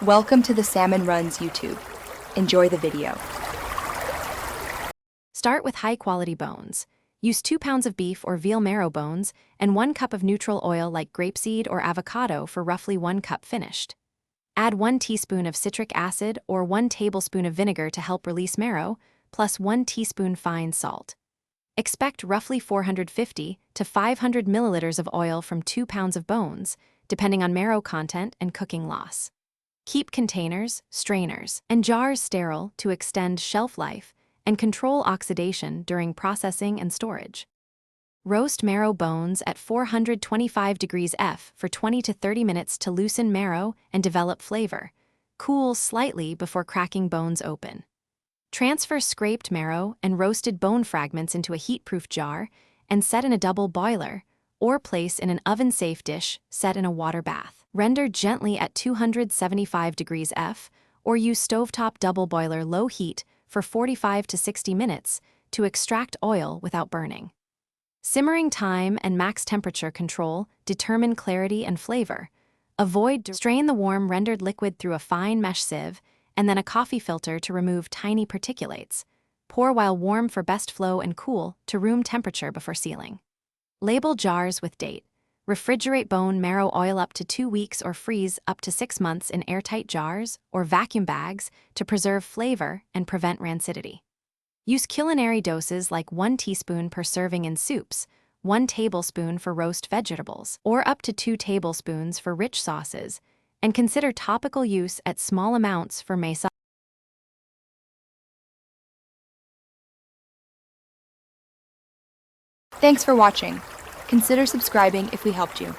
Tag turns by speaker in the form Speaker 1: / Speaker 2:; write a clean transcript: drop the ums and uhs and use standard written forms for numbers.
Speaker 1: Welcome to the Salmon Runs YouTube. Enjoy the video.
Speaker 2: Start with high-quality bones. Use 2 pounds of beef or veal marrow bones and 1 cup of neutral oil like grapeseed or avocado for roughly 1 cup finished. Add 1 teaspoon of citric acid or 1 tablespoon of vinegar to help release marrow, plus 1 teaspoon fine salt. Expect roughly 450 to 500 milliliters of oil from 2 pounds of bones, depending on marrow content and cooking loss. Keep containers, strainers, and jars sterile to extend shelf life and control oxidation during processing and storage. Roast marrow bones at 425 degrees F for 20 to 30 minutes to loosen marrow and develop flavor. Cool slightly before cracking bones open. Transfer scraped marrow and roasted bone fragments into a heat-proof jar and set in a double boiler, or place in an oven-safe dish set in a water bath. Render gently at 275 degrees F, or use stovetop double boiler low heat for 45 to 60 minutes to extract oil without burning. Simmering time and max temperature control determine clarity and flavor. Strain the warm rendered liquid through a fine mesh sieve and then a coffee filter to remove tiny particulates. Pour while warm for best flow and cool to room temperature before sealing. Label jars with date. Refrigerate bone marrow oil up to 2 weeks or freeze up to 6 months in airtight jars or vacuum bags to preserve flavor and prevent rancidity. Use culinary doses like 1 teaspoon per serving in soups, 1 tablespoon for roast vegetables, or up to 2 tablespoons for rich sauces, and consider topical use at small amounts for mesa.
Speaker 1: Thanks for watching. Consider subscribing if we helped you.